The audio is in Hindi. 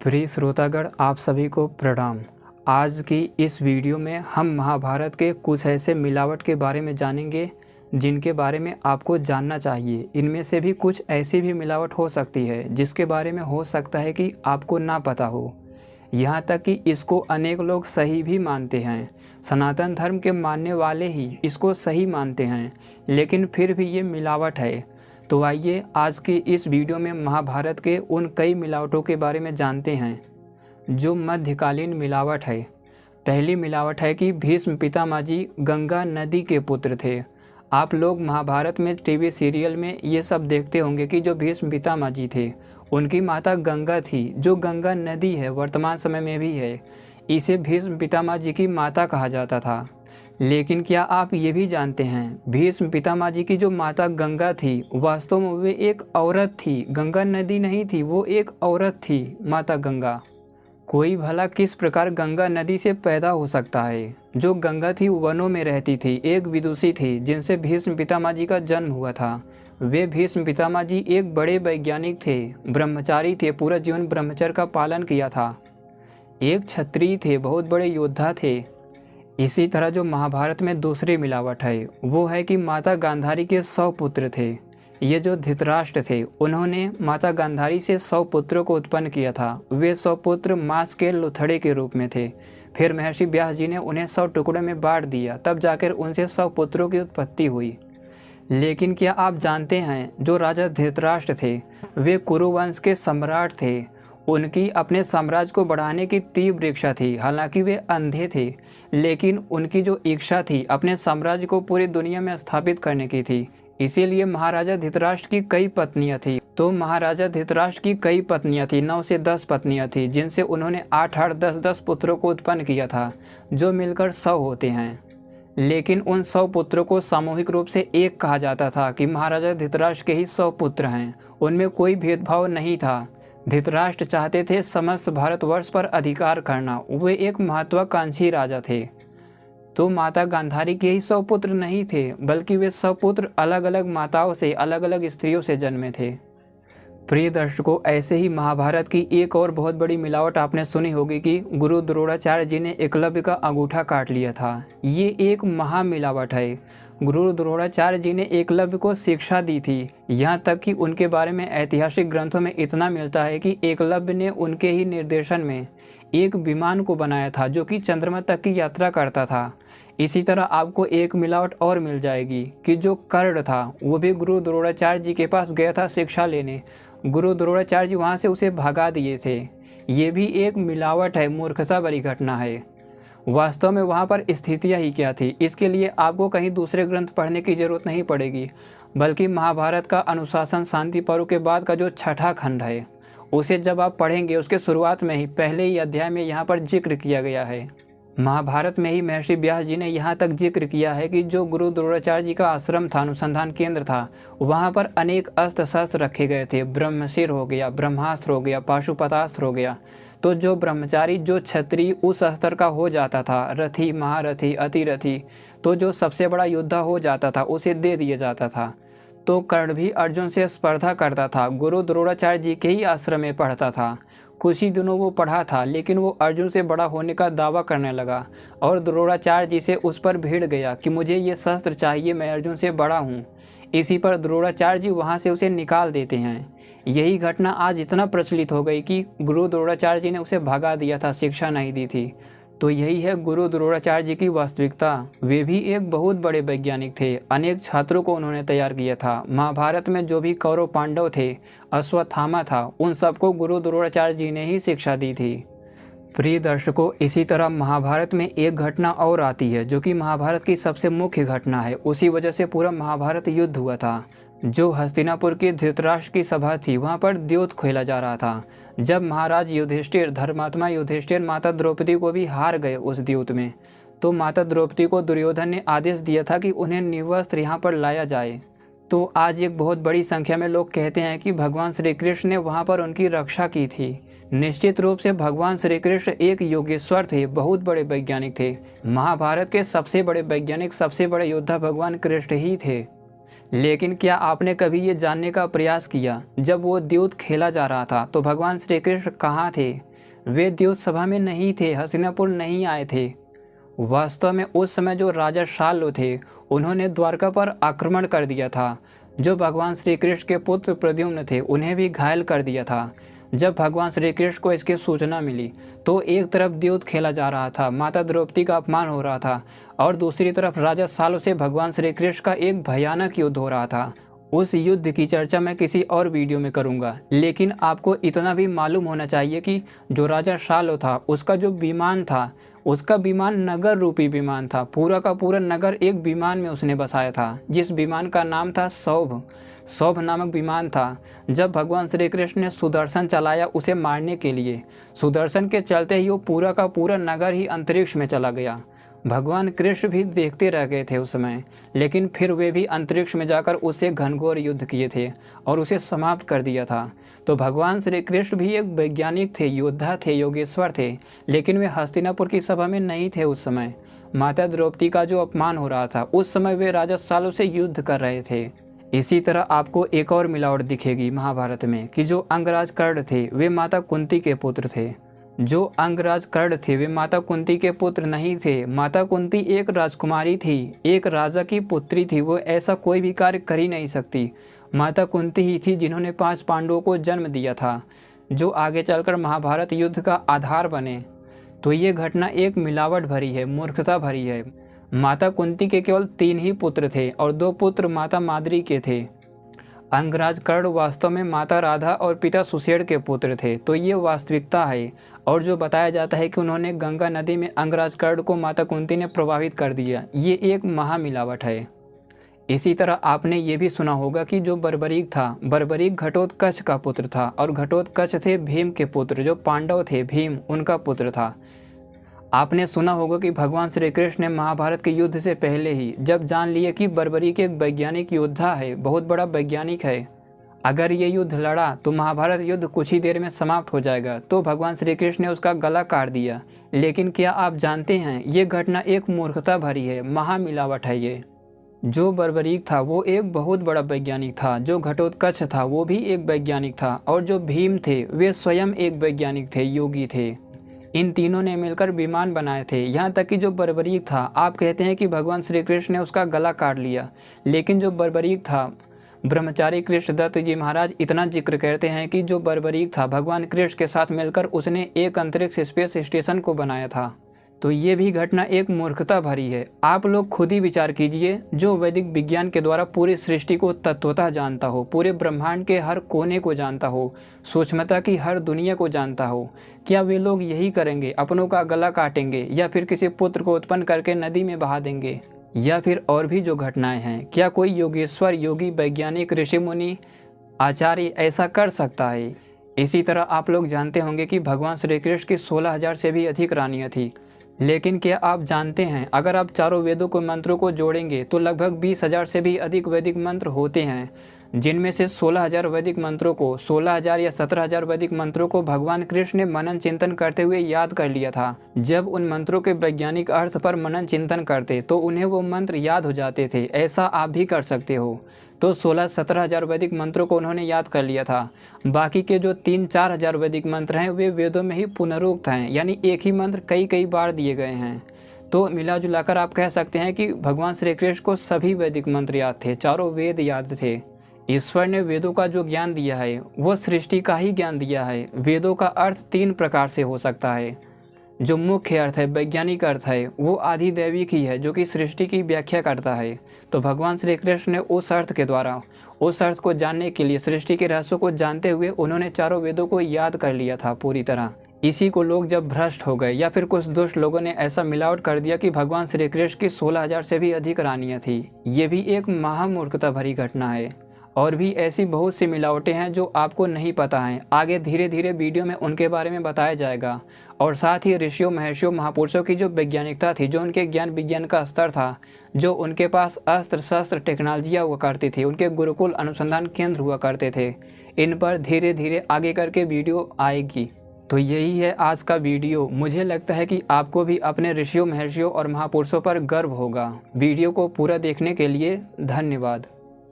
प्रिय श्रोतागण, आप सभी को प्रणाम। आज की इस वीडियो में हम महाभारत के कुछ ऐसे मिलावट के बारे में जानेंगे जिनके बारे में आपको जानना चाहिए। इनमें से भी कुछ ऐसी भी मिलावट हो सकती है जिसके बारे में हो सकता है कि आपको ना पता हो। यहाँ तक कि इसको अनेक लोग सही भी मानते हैं। सनातन धर्म के मानने वाले ही इसको सही मानते हैं, लेकिन फिर भी ये मिलावट है। तो आइए आज की इस वीडियो में महाभारत के उन कई मिलावटों के बारे में जानते हैं जो मध्यकालीन मिलावट है। पहली मिलावट है कि भीष्म पितामह जी गंगा नदी के पुत्र थे। आप लोग महाभारत में टीवी सीरियल में ये सब देखते होंगे कि जो भीष्म पितामह जी थे उनकी माता गंगा थी, जो गंगा नदी है, वर्तमान समय में भी है। इसे भीष्म पितामह जी की माता कहा जाता था। लेकिन क्या आप ये भी जानते हैं, भीष्म पितामह जी की जो माता गंगा थी वास्तव में वे एक औरत थी, गंगा नदी नहीं थी, वो एक औरत थी, माता गंगा। कोई भला किस प्रकार गंगा नदी से पैदा हो सकता है? जो गंगा थी वनों में रहती थी, एक विदुषी थी जिनसे भीष्म पितामह जी का जन्म हुआ था। वे भीष्म पितामह जी एक बड़े वैज्ञानिक थे, ब्रह्मचारी थे, पूरा जीवन ब्रह्मचर्य का पालन किया था, एक क्षत्रिय थे, बहुत बड़े योद्धा थे। इसी तरह जो महाभारत में दूसरी मिलावट है वो है कि माता गांधारी के 100 पुत्र थे। ये जो धृतराष्ट्र थे उन्होंने माता गांधारी से 100 पुत्रों को उत्पन्न किया था। वे 100 पुत्र मांस के लुथड़े के रूप में थे। फिर महर्षि व्यास जी ने उन्हें 100 टुकड़ों में बांट दिया, तब जाकर उनसे 100 पुत्रों की उत्पत्ति हुई। लेकिन क्या आप जानते हैं, जो राजा धृतराष्ट्र थे वे कुरुवंश के सम्राट थे। उनकी अपने साम्राज्य को बढ़ाने की तीव्र इच्छा थी। हालांकि वे अंधे थे, लेकिन उनकी जो इच्छा थी अपने साम्राज्य को पूरी दुनिया में स्थापित करने की थी। इसीलिए महाराजा धृतराष्ट्र की कई पत्नियां थी। तो महाराजा धृतराष्ट्र की कई पत्नियां थी, 9 से 10 पत्नियां थी, जिनसे उन्होंने 8-8, 10-10 पुत्रों को उत्पन्न किया था, जो मिलकर 100 होते हैं। लेकिन उन 100 पुत्रों को सामूहिक रूप से एक कहा जाता था कि महाराजा धृतराष्ट्र के ही 100 पुत्र हैं। उनमें कोई भेदभाव नहीं था। धृतराष्ट्र चाहते थे समस्त भारतवर्ष पर अधिकार करना। वे एक महत्वाकांक्षी राजा थे। तो माता गांधारी के ही 100 पुत्र नहीं थे, बल्कि वे 100 पुत्र अलग अलग माताओं से, अलग अलग स्त्रियों से जन्मे थे। प्रिय दर्शकों, ऐसे ही महाभारत की एक और बहुत बड़ी मिलावट आपने सुनी होगी कि गुरु द्रोणाचार्य जी ने एकलव्य का अंगूठा काट लिया था। ये एक महा मिलावट है। गुरु द्रोणाचार्य जी ने एकलव्य को शिक्षा दी थी। यहाँ तक कि उनके बारे में ऐतिहासिक ग्रंथों में इतना मिलता है कि एकलव्य ने उनके ही निर्देशन में एक विमान को बनाया था जो कि चंद्रमा तक की यात्रा करता था। इसी तरह आपको एक मिलावट और मिल जाएगी कि जो कर्ण था वो भी गुरु द्रोणाचार्य जी के पास गया था शिक्षा लेने। गुरु द्रोणाचार्य जी वहाँ से उसे भगा दिए थे। ये भी एक मिलावट है, मूर्खता भरी घटना है। वास्तव में वहाँ पर स्थितियाँ ही क्या थी, इसके लिए आपको कहीं दूसरे ग्रंथ पढ़ने की जरूरत नहीं पड़ेगी, बल्कि महाभारत का अनुशासन शांति पर्व के बाद का जो 6ठा खंड है उसे जब आप पढ़ेंगे उसके शुरुआत में ही पहले ही अध्याय में यहाँ पर जिक्र किया गया है। महाभारत में ही महर्षि व्यास जी ने यहाँ तक जिक्र किया है कि जो गुरु द्रोणाचार्य जी का आश्रम था, अनुसंधान केंद्र था, वहाँ पर अनेक अस्त्र शस्त्र रखे गए थे। ब्रह्मशिर हो गया, ब्रह्मास्त्र हो गया, पाशुपतास्त्र हो गया। तो जो ब्रह्मचारी, जो क्षत्रिय उस स्तर का हो जाता था, रथी, महारथी, अतिरथी, तो जो सबसे बड़ा योद्धा हो जाता था उसे दे दिया जाता था। तो कर्ण भी अर्जुन से स्पर्धा करता था। गुरु द्रोणाचार्य जी के ही आश्रम में पढ़ता था। कुछ ही दिनों वो पढ़ा था, लेकिन वो अर्जुन से बड़ा होने का दावा करने लगा और द्रोणाचार्य जी से उस पर भिड़ गया कि मुझे ये शस्त्र चाहिए, मैं अर्जुन से बड़ा हूँ। इसी पर द्रोणाचार्य जी वहाँ से उसे निकाल देते हैं। यही घटना आज इतना प्रचलित हो गई कि गुरु द्रोणाचार्य जी ने उसे भगा दिया था, शिक्षा नहीं दी थी। तो यही है गुरु द्रोणाचार्य जी की वास्तविकता। वे भी एक बहुत बड़े वैज्ञानिक थे। अनेक छात्रों को उन्होंने तैयार किया था। महाभारत में जो भी कौरव पांडव थे, अश्वत्थामा था, उन सबको गुरु द्रोणाचार्य जी ने ही शिक्षा दी थी। प्रिय दर्शकों, इसी तरह महाभारत में एक घटना और आती है जो कि महाभारत की सबसे मुख्य घटना है। उसी वजह से पूरा महाभारत युद्ध हुआ था। जो हस्तिनापुर की धृतराष्ट्र की सभा थी, वहाँ पर द्योत खेला जा रहा था। जब महाराज युधिष्ठिर, धर्मात्मा युधिष्ठिर माता द्रौपदी को भी हार गए उस द्योत में, तो माता द्रौपदी को दुर्योधन ने आदेश दिया था कि उन्हें निर्वस्त्र यहाँ पर लाया जाए। तो आज एक बहुत बड़ी संख्या में लोग कहते हैं कि भगवान श्री कृष्ण ने वहाँ पर उनकी रक्षा की थी। निश्चित रूप से भगवान श्री कृष्ण एक योगेश्वर थे, बहुत बड़े वैज्ञानिक थे। महाभारत के सबसे बड़े वैज्ञानिक, सबसे बड़े योद्धा भगवान कृष्ण ही थे। लेकिन क्या आपने कभी ये जानने का प्रयास किया, जब वो द्यूत खेला जा रहा था तो भगवान श्री कृष्ण कहाँ थे? वे द्यूत सभा में नहीं थे, हस्तिनापुर नहीं आए थे। वास्तव में उस समय जो राजा शाल्व थे उन्होंने द्वारका पर आक्रमण कर दिया था। जो भगवान श्री कृष्ण के पुत्र प्रद्युम्न थे उन्हें भी घायल कर दिया था। जब भगवान श्री कृष्ण को इसकी सूचना मिली तो एक तरफ द्यूत खेला जा रहा था, माता द्रौपदी का अपमान हो रहा था, और दूसरी तरफ राजा शाल्व से भगवान श्री कृष्ण का एक भयानक युद्ध हो रहा था। उस युद्ध की चर्चा मैं किसी और वीडियो में करूंगा, लेकिन आपको इतना भी मालूम होना चाहिए कि जो राजा शाल्व था उसका जो विमान था, उसका विमान नगर रूपी विमान था। पूरा का पूरा नगर एक विमान में उसने बसाया था, जिस विमान का नाम था सौभ। सौभ नामक विमान था। जब भगवान श्री कृष्ण ने सुदर्शन चलाया उसे मारने के लिए, सुदर्शन के चलते ही वो पूरा का पूरा नगर ही अंतरिक्ष में चला गया। भगवान कृष्ण भी देखते रह गए थे उस समय, लेकिन फिर वे भी अंतरिक्ष में जाकर उससे घनघोर युद्ध किए थे और उसे समाप्त कर दिया था। तो भगवान श्री कृष्ण भी एक वैज्ञानिक थे, योद्धा थे, योगेश्वर थे, लेकिन वे हस्तिनापुर की सभा में नहीं थे उस समय। माता द्रौपदी का जो अपमान हो रहा था उस समय वे राजा शाल्व से युद्ध कर रहे थे। इसी तरह आपको एक और मिलावट दिखेगी महाभारत में कि जो अंगराज कर्ण थे वे माता कुंती के पुत्र थे। जो अंगराज कर्ण थे वे माता कुंती के पुत्र नहीं थे। माता कुंती एक राजकुमारी थी, एक राजा की पुत्री थी, वो ऐसा कोई भी कार्य कर ही नहीं सकती। माता कुंती ही थी जिन्होंने 5 पांडवों को जन्म दिया था, जो आगे चलकर महाभारत युद्ध का आधार बने। तो ये घटना एक मिलावट भरी है, मूर्खता भरी है। माता कुंती के केवल 3 ही पुत्र थे और 2 पुत्र माता माद्री के थे। अंगराज कर्ण वास्तव में माता राधा और पिता सुषेण के पुत्र थे। तो ये वास्तविकता है। और जो बताया जाता है कि उन्होंने गंगा नदी में अंगराज कर्ण को माता कुंती ने प्रभावित कर दिया, ये एक महामिलावट है। इसी तरह आपने ये भी सुना होगा कि जो बर्बरीक था, बर्बरीक घटोत्कच का पुत्र था, और घटोत्कच थे भीम के पुत्र। जो पांडव थे भीम उनका पुत्र था। आपने सुना होगा कि भगवान श्री कृष्ण ने महाभारत के युद्ध से पहले ही जब जान लिए कि बर्बरीक एक वैज्ञानिक योद्धा है, बहुत बड़ा वैज्ञानिक है, अगर ये युद्ध लड़ा तो महाभारत युद्ध कुछ ही देर में समाप्त हो जाएगा, तो भगवान श्री कृष्ण ने उसका गला काट दिया। लेकिन क्या आप जानते हैं ये घटना एक मूर्खता भरी है, महामिलावट है ये। जो बर्बरीक था वो एक बहुत बड़ा वैज्ञानिक था, जो घटोत्कच था वो भी एक वैज्ञानिक था, और जो भीम थे वे स्वयं एक वैज्ञानिक थे, योगी थे। इन तीनों ने मिलकर विमान बनाए थे। यहाँ तक कि जो बर्बरीक था, आप कहते हैं कि भगवान श्री कृष्ण ने उसका गला काट लिया, लेकिन जो बर्बरीक था, ब्रह्मचारी कृष्णदत्त जी महाराज इतना जिक्र करते हैं कि जो बर्बरीक था भगवान कृष्ण के साथ मिलकर उसने एक अंतरिक्ष स्पेस स्टेशन को बनाया था। तो ये भी घटना एक मूर्खता भरी है। आप लोग खुद ही विचार कीजिए, जो वैदिक विज्ञान के द्वारा पूरी सृष्टि को तत्वतः जानता हो, पूरे ब्रह्मांड के हर कोने को जानता हो, सूक्ष्मता की हर दुनिया को जानता हो, क्या वे लोग यही करेंगे, अपनों का गला काटेंगे, या फिर किसी पुत्र को उत्पन्न करके नदी में बहा देंगे, या फिर और भी जो घटनाएं हैं? क्या कोई योगेश्वर, योगी, वैज्ञानिक, ऋषि मुनि, आचार्य ऐसा कर सकता है? इसी तरह आप लोग जानते होंगे कि भगवान श्री कृष्ण की 16,000 से भी अधिक रानियाँ थी। लेकिन क्या आप जानते हैं अगर आप चारों वेदों के मंत्रों को जोड़ेंगे तो लगभग 20,000 से भी अधिक वैदिक मंत्र होते हैं, जिनमें से 16,000 वैदिक मंत्रों को 16,000 या 17,000 वैदिक मंत्रों को भगवान कृष्ण ने मनन चिंतन करते हुए याद कर लिया था। जब उन मंत्रों के वैज्ञानिक अर्थ पर मनन चिंतन करते तो उन्हें वो मंत्र याद हो जाते थे। ऐसा आप भी कर सकते हो। तो 16-17,000 वैदिक मंत्रों को उन्होंने याद कर लिया था। बाकी के जो 3-4 हज़ार वैदिक मंत्र हैं वे वेदों में ही पुनरुक्त हैं, यानी एक ही मंत्र कई कई बार दिए गए हैं। तो मिला जुलाकर आप कह सकते हैं कि भगवान श्री कृष्ण को सभी वैदिक मंत्र याद थे, चारों वेद याद थे। ईश्वर ने वेदों का जो ज्ञान दिया है वो सृष्टि का ही ज्ञान दिया है। वेदों का अर्थ 3 प्रकार से हो सकता है। जो मुख्य अर्थ है, वैज्ञानिक अर्थ है, वो आधिदैविक ही है, जो कि सृष्टि की व्याख्या करता है। तो भगवान श्री कृष्ण ने उस अर्थ के द्वारा, उस अर्थ को जानने के लिए, सृष्टि के रहस्यों को जानते हुए उन्होंने चारों वेदों को याद कर लिया था पूरी तरह। इसी को लोग जब भ्रष्ट हो गए या फिर कुछ दुष्ट लोगों ने ऐसा मिलावट कर दिया कि भगवान श्री कृष्ण की 16,000 से भी अधिक रानियाँ थी, ये भी एक महामूर्खता भरी घटना है। और भी ऐसी बहुत सी मिलावटें हैं जो आपको नहीं पता हैं। आगे धीरे धीरे वीडियो में उनके बारे में बताया जाएगा। और साथ ही ऋषियों, महर्षियों, महापुरुषों की जो वैज्ञानिकता थी, जो उनके ज्ञान विज्ञान का स्तर था, जो उनके पास अस्त्र शस्त्र टेक्नोलॉजियाँ हुआ करती थी, उनके गुरुकुल अनुसंधान केंद्र हुआ करते थे, इन पर धीरे धीरे आगे करके वीडियो आएगी। तो यही है आज का वीडियो। मुझे लगता है कि आपको भी अपने ऋषियों, महर्षियों और महापुरुषों पर गर्व होगा। वीडियो को पूरा देखने के लिए धन्यवाद।